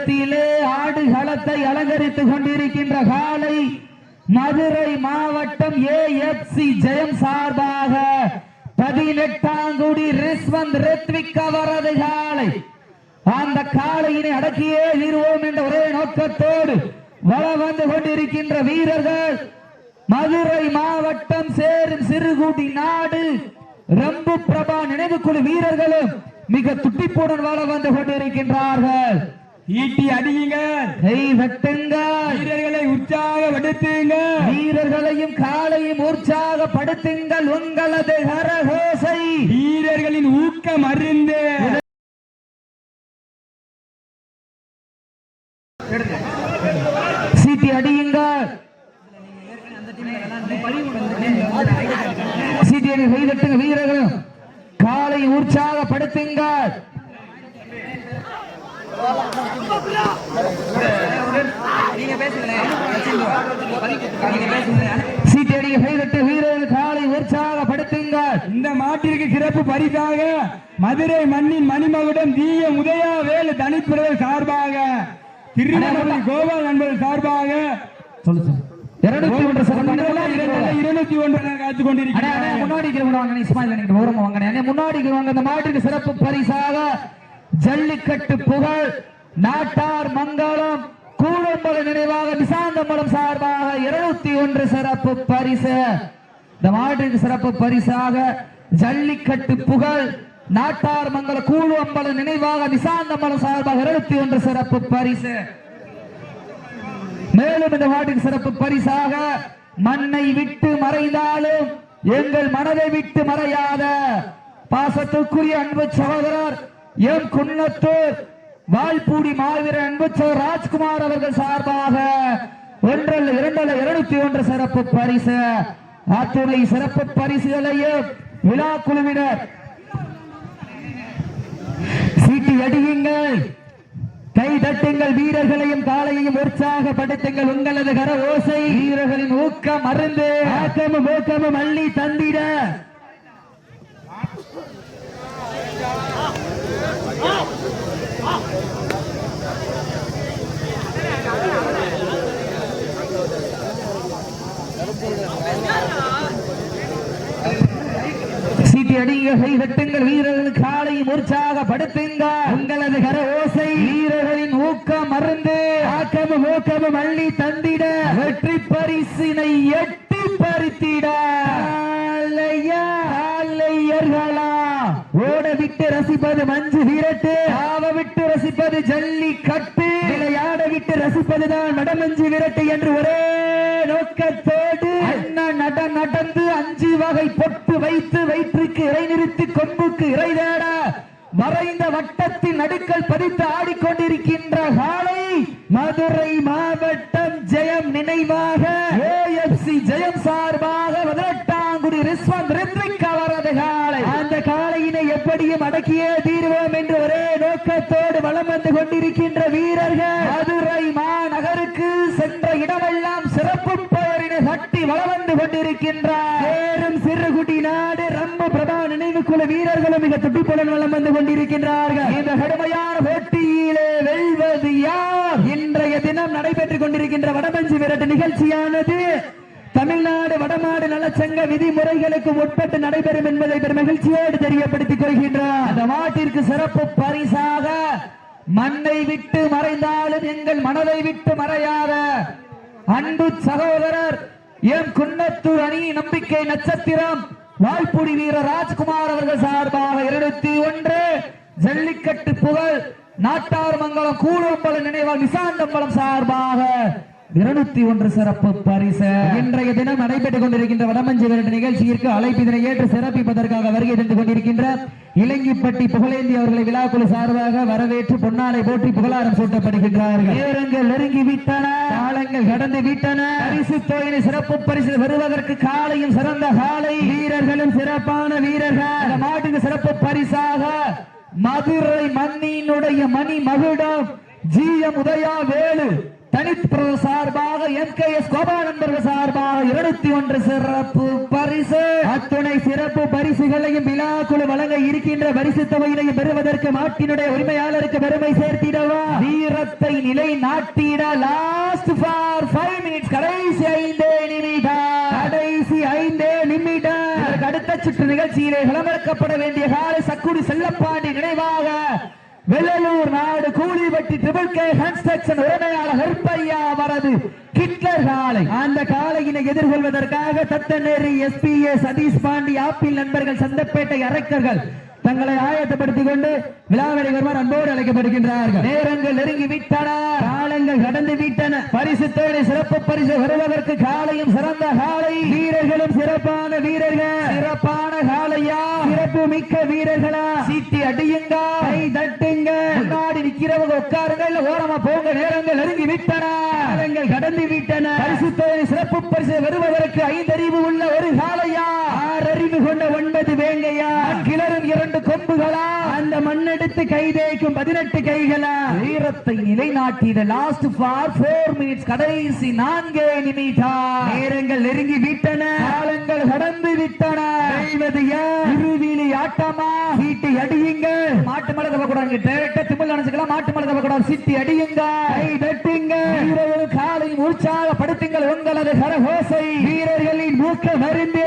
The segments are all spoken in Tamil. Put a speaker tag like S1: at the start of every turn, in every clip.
S1: களத்திலே ஆடுகளத்தை அலங்கரித்துக் கொண்டிருக்கின்ற காலை மதுரை மாவட்டம் AFC ஜெயம் சார்பாக 18ஆம் குடி ரிஸ்வந்த் ரித்விக் அவரது காலை. அந்த காளையினை அடக்கியே தீர்வோம் என்ற ஒரே நோக்கத்தோடு வலம் வந்து கொண்டிருக்கின்ற வீரர்கள் மதுரை மாவட்டம் சேரும் சிறுகுடி நாடு ரம்பு பிரபா நினைவுக்குழு வீரர்களும் மிக துட்டிப்புடன் வலம் வந்து கொண்டிருக்கின்றார்கள்.
S2: ஈட்டி அடியுங்க,
S1: கை வெட்டுங்க,
S2: வீரர்களை உற்சாகப்படுத்துங்க,
S1: வீரர்களையும் காலையும் உற்சாகப்படுத்துங்கள். உங்களது கரகோசை
S2: வீரர்களின் ஊக்கம் அறிந்து
S1: சீட்டி அடியுங்கள், சீட்டி அடி கை வெட்டுங்க, வீரர்களும் காலை உற்சாகப்படுத்துங்கள். சீட்டடிய கைதட்டு வீரர்கள் காலை உற்சாகப்படுத்துங்கள்.
S2: இந்த மாட்டிற்கு சிறப்பு பரிசாக மதுரை மண்ணின் மணிமகுடம் தீய உதயா வேலு தனிப்பிரதர் சார்பாக திருநெல்வேலி கோபால் நண்பர்கள் சார்பாக
S1: 201
S2: காத்துக் கொண்டிருக்கிறேன்.
S1: முன்னாடி இந்த மாட்டிற்கு சிறப்பு பரிசாக ஜல்லிக்கட்டு புகழ் நாட்டார் மங்களம் கூடம்பல நினைவாக நிசாந்தம்பலம் சார்பாக 201 சிறப்பு பரிசு. இந்த மாட்டிற்கு சிறப்பு பரிசாக ஜல்லிக்கட்டு புகழ் நாட்டார் மங்கள கூடம்பல நினைவாக நிசாந்தம்பலம் சார்பாக 201 சிறப்பு பரிசு. மேலும் இந்த மாட்டிற்கு சிறப்பு பரிசாக மண்ணை விட்டு மறைந்தாலும் எங்கள் மனதை விட்டு மறையாத பாசத்துக்குரிய அன்பு சகோதரர் எம் குன்னத்தூர் வால்பூடி மாவீரர் அன்பு ராஜ்குமார் அவர்கள் சார்பாக 201 சிறப்பு பரிசு. அத்துணை சிறப்பு பரிசுகளையும் விழா குழுவினர் சீட்டி அடியுங்கள், கை தட்டுங்கள், வீரர்களையும் காலையையும் உற்சாகப்படுத்துங்கள். உங்களது கர ஓசை வீரர்களின் ஊக்கம் அருந்து ஆக்கமும் ஊக்கமும் அள்ளி தந்திட சீட்டி அடிங்க, கை தட்டுங்கள், வீரர்கள் காலையும் உற்சாகப்படுத்துங்க. உங்களது கர ஓசை வீரர்களின் ஊக்கம் மருந்து ஆக்கமும் ஊக்கமும் அள்ளி தந்திட வெற்றி பரிசினை எட்டி பறித்திட ஓட விட்டு ரசிப்பது மஞ்சு விரட்டு, ஆவ விட்டு ரசிப்பது ஜல்லிக்கட்டு, விளையாட விட்டு ரசிப்பதுதான் நடமஞ்சு விரட்டு என்று ஒரே நோக்கத்தோடு நடந்து 5 வகை பொட்டு வைத்து வயிற்றுக்கு இறை நிறுத்தி கொம்புக்கு இறை தேட மறைந்த வட்டத்தின் நடுக்கல் பதித்து ஆடிக்கொண்டிருக்கின்ற காலை மதுரை மாவட்டம் ஜெயம் நினைவாக AFC ஜெயம் சார்பாக 18ஆம் குடி ரிஸ்வந்த் ரித்விக் அவரது காலை. அந்த காலையினை எப்படியும் அடக்கியே தீர்வோம் என்று ஒரே நோக்கத்தோடு வலம் வந்து கொண்டிருக்கின்ற வீரர்கள் மதுரை மாநகருக்கு சென்ற இடமெல்லாம் சிறப்பு பெயரினை கட்டி வலம் வந்து கொண்டிருக்கின்றார் சேரும் சிறுகுடி நாடு ரம்பு பிரபா நினைவுக்குழு வீரர்களும் மிக துடிப்புடன் வலம் வந்து கொண்டிருக்கின்றார்கள். இந்த கடுமையான போட்டியிலே வெல்வது யார்? இன்றைய தினம் நடைபெற்றுக் கொண்டிருக்கின்ற வடமஞ்சு விரட்டு நிகழ்ச்சியானது தமிழ்நாடு வடமாடு நலச்சங்க விதிமுறைகளுக்கு உட்பட்டு நடைபெறும் என்பதை மகிழ்ச்சியோடு தெரியப்படுத்திக் கொள்கின்றார். அந்த மாட்டிற்கு சிறப்பு பரிசாக மண்ணை விட்டு மறைந்தாலும் எங்கள் மனதை விட்டு மறையாத அன்பு சகோதரர் எம் குன்னத்தூர் அணி நம்பிக்கை நட்சத்திரம் வாய்ப்புடி வீரர் ராஜ்குமார் அவர்கள் சார்பாக 201 ஜல்லிக்கட்டு புகழ் நாட்டார் மங்கலம் கூடம்பல நினைவாக நிசாந்தம்பலம் சார்பாக 201 சிறப்பு பரிசு. இன்றைய தினம் நடைபெற்றுக் கொண்டிருக்கின்ற வடமஞ்சு விரட்டு நிகழ்ச்சியிற்கு அழைப்பிதனை ஏற்று சிறப்பிப்பதற்காக வருகை தந்து கொண்டிருக்கின்ற இலங்கிப்பட்டி புகழேந்தி அவர்களை விழாக்குழு சார்பாக வரவேற்று பொன்னாடை போற்றி புகழாரம் சூட்டப்படுகின்றார்கள். நேரங்கள் நெருங்கி விட்டன, காலங்கள் கடந்து விட்டன. பரிசு தொகையை சிறப்பு பரிசு வருவதற்கு காலையும் சிறந்த காலை வீரர்களும் சிறப்பான வீரர்கள். மாட்டுக்கு சிறப்பு பரிசாக மதுரை மண்ணினுடைய மணி மகுடம் GM உதயா வேலு தனிப்பிரத சார்பாக MKS கோபா நண்பர்கள் சார்பாக 201 சிறப்பு பரிசு. அத்துணை சிறப்பு பரிசுகளையும் விழாக்குழு வழங்க இருக்கின்ற பரிசு தொகையினையும் பெறுவதற்கு மாட்டினுடைய உரிமையாளருக்கு பெருமை சேர்த்திடவா வீரத்தை நிலை நாட்டிட லாஸ்ட் ஃபார் 5 மினிட்ஸ் கடைசி 5 நிமிடம் அடுத்த சுற்று நிகழ்ச்சியிலே களமிறக்கப்பட வேண்டிய காலை சக்குடி செல்லப்பாண்டி நினைவாக வெள்ளலூர் நாடு கூலிவட்டி ட்ரிபிள் கே கன்ஸ்ட்ரக்ஷன் உரிமையாளர் ஹெர்பையா அவரது கிட்லர் காலை. அந்த காலையினை எதிர்கொள்வதற்காக தத்தநேரி SPA சதீஷ் பாண்டி ஆப்பிள் நண்பர்கள் சந்தப்பேட்டை அரக்கர்கள் தங்களை ஆயத்தப்படுத்திக் கொண்டு விழாவினை வருமாறு அன்போடு அழைக்கப்படுகின்றார்கள். நேரங்கள் நெருங்கி விட்டன, காலங்கள் கடந்து விட்டன. பரிசு தேடி சிறப்பு பரிசு வருவதற்கு காலையும் சிறந்த காலை, வீரர்களும் சிறப்பான வீரர்கள், சிறப்பான காலையா, சிறப்பு மிக்க வீரர்களா, சீட்டி அடியுங்க, கை தட்டுங்க, முன்னாடி நிக்கிறவங்க உட்காருங்க, இல்ல ஓரமா போங்க. நேரங்கள் நெருங்கி விட்டன, காலங்கள் கடந்து விட்டன. பரிசு தேடி சிறப்பு பரிசு வருவதற்கு 5 அறிவு உள்ள ஒரு காலையா, 6 அறிவு கொண்ட 9 வேங்கையா, கிளறும் 2 கொம்புகளா, அந்த மண்ணெடுத்து கை தேய்க்கும் 18 கைகளா, வீரத்தை நிலைநாட்டிட லாஸ்ட் ஃபார் 4 மினிட்ஸ் கடைசி 4 நிமிடம். நேரங்கள் நெருங்கி விட்டன, காலங்கள் கடந்து விட்டன. வெல்வது யார்? இருவிழி ஆட்டமா, சீட்டி அடியுங்க. மாட்டு மேல தவக்கூடாது, டேரக்டா திமிழ் நினைச்சுக்கலாம். மாட்டு மேல தவக்கூடாது, சீட்டி அடியுங்க, கை தட்டுங்க. வீரர்களும் காலையும் உற்சாகப்படுத்துங்கள் உங்களது கரகோசை. வீரர்களின் ஊக்கம் மருந்து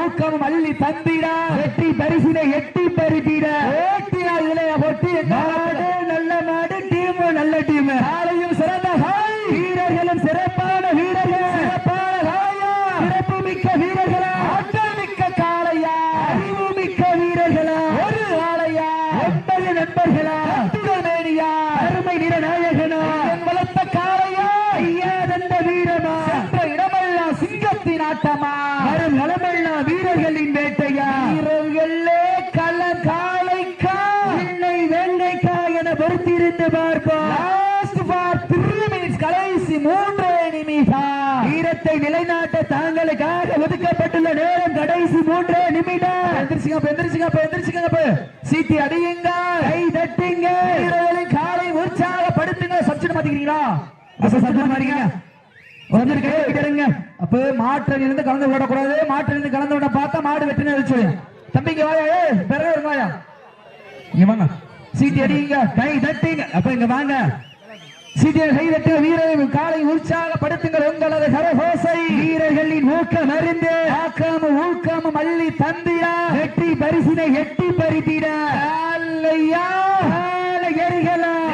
S1: ஊக்கமும் அள்ளி தந்திடா, வெற்றி பரிசினை எட்டி பறித்திட ஓட்டியா இளைய பொட்டி. நாடு நல்ல நாடு, டீம் நல்ல டீம், காலையும் சிறந்த காய், வீரர்களும் சிறப்பான வீரர்கள், சிறப்பான காயா, சிறப்பு மிக்க வீரர்களா, ஆற்றல் மிக்க காளையா, அறிவு மிக்க வீரர்களா, ஒரு காளையா, 9 நண்பர்களா, மேனியா, அருமை நிறநாயகனா, வளர்த்த காளையா, ஐயாதந்த வீரமா, சென்ற இடமெல்லாம் சிங்கத்தின் ஆட்டமா, வரும் களமெல்லாம் வீரர்களின் வேட்டையா, வீரர்களே களம் காளைக்கா இல்லை வெள்ளைக்கா என பொறுத்திருந்து பார்ப்போம். லாஸ்ட் ஃபார் 3 மினிட்ஸ் கடைசி 3 நிமிடம். வீரத்தை நிலைநாட்ட தாங்களுக்காக ஒதுக்கப்பட்டுள்ள நேரம் கடைசி 3 நிமிடம். எந்திரிச்சுங்க, சீட்டி அடியுங்க, கை தட்டுங்க, வீரர்களின் காலை உற்சாகப்படுத்துங்க. சப்ஜெக்ட் மாத்திக்கிறீங்களா? அப்ப மாற்றில் இருந்து கலந்து விடக்கூடாது. மாற்றில் இருந்து கலந்து விட பார்த்தா மாடு வெற்றினு வச்சு தம்பிங்க வாயா, பிறகு வாயா, இங்க வாங்க, சீட்டி அடிங்க, கை தட்டுங்க. அப்ப இங்க வாங்க, சீட்டியை கை தட்டு, வீரர்கள் காலை உற்சாகப்படுத்துங்கள் உங்களது கரகோசை. வீரர்களின் ஊக்கம் அறிந்து ஆக்காமும் ஊக்கமும் அள்ளி தந்திடா, வெற்றி பரிசினை எட்டி பறித்திட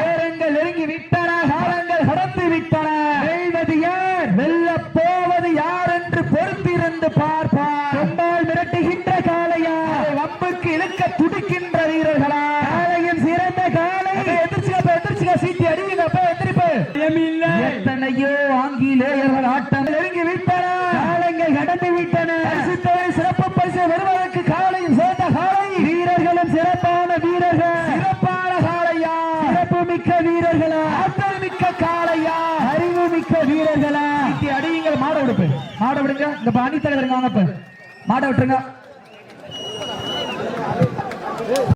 S1: நேரங்கள் நெருங்கி விட்டன, காலங்கள் கடந்து விட்டன. வெல்வது யார்? வெல்ல போவது யார் என்று பொறுத்திருந்து பார்ப்பார். கொம்பால் மிரட்டுகின்ற காளையா, வம்புக்கு இழுக்க துடிக்கின்ற வீரர்களா, காளையின் சிறந்த காளை. எதிர்ச்சிக்க சீட்டி அடியுங்க, எத்தனையோ ஆங்கிலேயர்கள் ஆட்டம் நெருங்கி விட்டன, காலங்கள் கடந்து விட்டன. சிறப்பு பரிசு வருவதற்கு காளையும் சேர்ந்த காளை, வீரர்களும் சிறப்பான வீரர்கள், சிறப்பான காளையா, சிறப்பு மிக்க வீரர்களா, ஆற்றல் மிக்க காளையா, அறிவு மிக்க வீரர்களா. சீட்டி அடியுங்கள். மாட விடுங்க. இந்த அணித்தலைவர் வாங்க, மாட விட்டுருங்க.